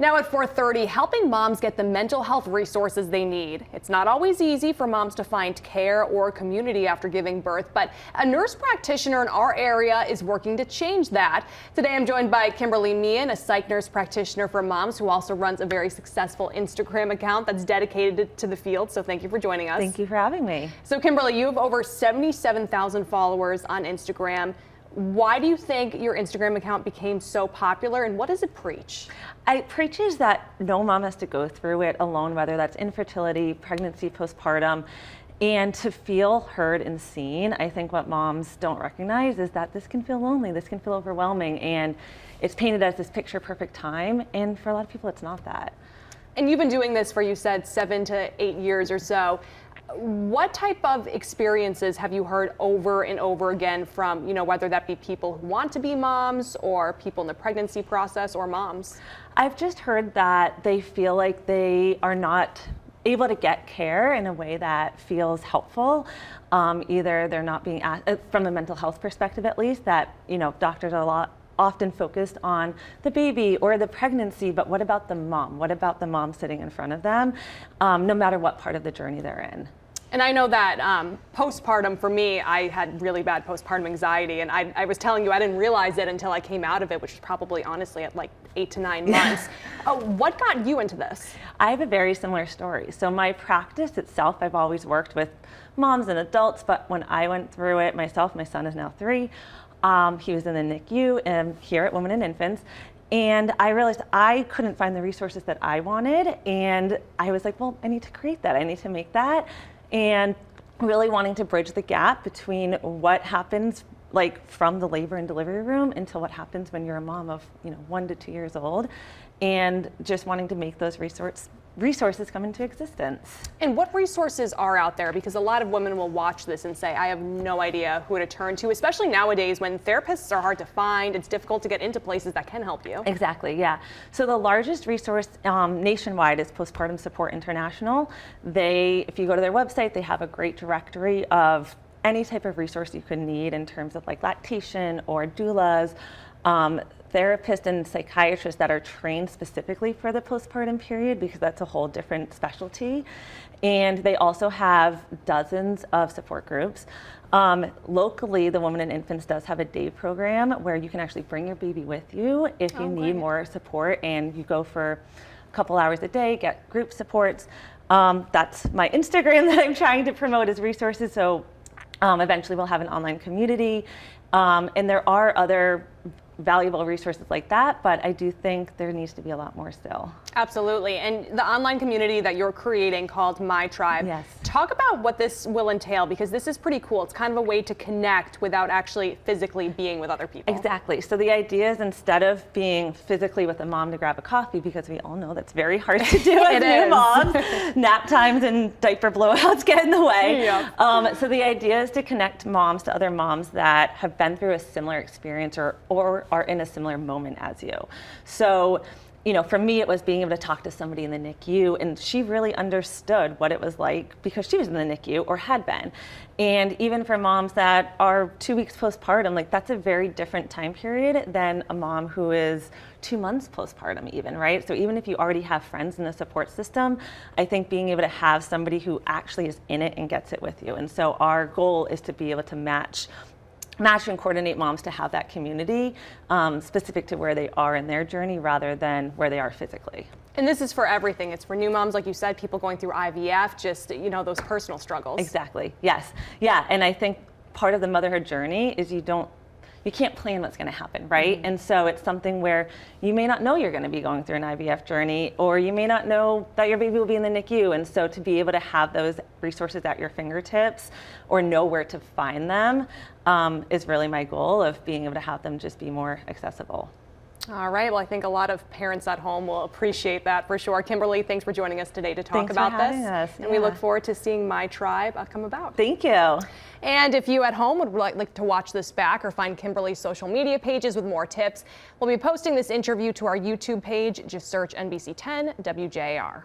Now at 4:30, helping moms get the mental health resources they need. It's not always easy for moms to find care or community after giving birth, but a nurse practitioner in our area is working to change that. Today I'm joined by Kimberly Meehan, a psych nurse practitioner for moms who also runs a very successful Instagram account that's dedicated to the field. So thank you for joining us. Thank you for having me. So Kimberly, you have over 77,000 followers on Instagram. Why do you think your Instagram account became so popular, and what does it preach? It preaches that no mom has to go through it alone, whether that's infertility, pregnancy, postpartum, and to feel heard and seen. I think what moms don't recognize is that this can feel lonely, this can feel overwhelming, and it's painted as this picture perfect time, and for a lot of people it's not that. And you've been doing this for, you said, 7 to 8 years or so. What type of experiences have you heard over and over again from, whether that be people who want to be moms or people in the pregnancy process or moms? I've just heard that they feel like they are not able to get care in a way that feels helpful. Either they're not being asked, from a mental health perspective at least, that, doctors are often focused on the baby or the pregnancy, but what about the mom? What about the mom sitting in front of them, no matter what part of the journey they're in? And I know that postpartum, for me, I had really bad postpartum anxiety, and I was telling you I didn't realize it until I came out of it, which was probably honestly at like 8 to 9 months. What got you into this? I have a very similar story. So my practice itself, I've always worked with moms and adults, but when I went through it myself, my son is now 3, he was in the NICU here at Women and Infants. And I realized I couldn't find the resources that I wanted. And I was like, well, I need to create that. I need to make that. And really wanting to bridge the gap between what happens like from the labor and delivery room until what happens when you're a mom of 1 to 2 years old, and just wanting to make those resources come into existence. And what resources are out there? Because a lot of women will watch this and say, I have no idea who to turn to, especially nowadays when therapists are hard to find. It's difficult to get into places that can help you. Exactly, yeah. So the largest resource nationwide is Postpartum Support International. If you go to their website, they have a great directory of any type of resource you could need in terms of like lactation or doulas, therapists and psychiatrists that are trained specifically for the postpartum period, because that's a whole different specialty. And they also have dozens of support groups. Locally, the Women and Infants does have a day program where you can actually bring your baby with you if you need more support, and you go for a couple hours a day, get group supports. That's my Instagram that I'm trying to promote as resources. So eventually we'll have an online community. And there are other valuable resources like that, but I do think there needs to be a lot more still. Absolutely. And the online community that you're creating called My Tribe. Yes. Talk about what this will entail, because this is pretty cool. It's kind of a way to connect without actually physically being with other people. Exactly. So the idea is, instead of being physically with a mom to grab a coffee, because we all know that's very hard to do as new moms, nap times and diaper blowouts get in the way. Yep. So the idea is to connect moms to other moms that have been through a similar experience or are in a similar moment as you. So, for me, it was being able to talk to somebody in the NICU, and she really understood what it was like because she was in the NICU or had been. And even for moms that are 2 weeks postpartum, like that's a very different time period than a mom who is 2 months postpartum even, right? So even if you already have friends in the support system, I think being able to have somebody who actually is in it and gets it with you. And so our goal is to be able to match and coordinate moms to have that community specific to where they are in their journey rather than where they are physically. And this is for everything. It's for new moms, like you said, people going through IVF, just, those personal struggles. Exactly. Yes. Yeah. And I think part of the motherhood journey is you can't plan what's going to happen, right? Mm-hmm. And so it's something where you may not know you're going to be going through an IVF journey, or you may not know that your baby will be in the NICU. And so to be able to have those resources at your fingertips or know where to find them is really my goal of being able to have them just be more accessible. All right. Well, I think a lot of parents at home will appreciate that for sure. Kimberly, thanks for joining us today to talk about this. Us. And we look forward to seeing My Tribe come about. Thank you. And if you at home would like to watch this back or find Kimberly's social media pages with more tips, we'll be posting this interview to our YouTube page. Just search NBC 10 WJAR.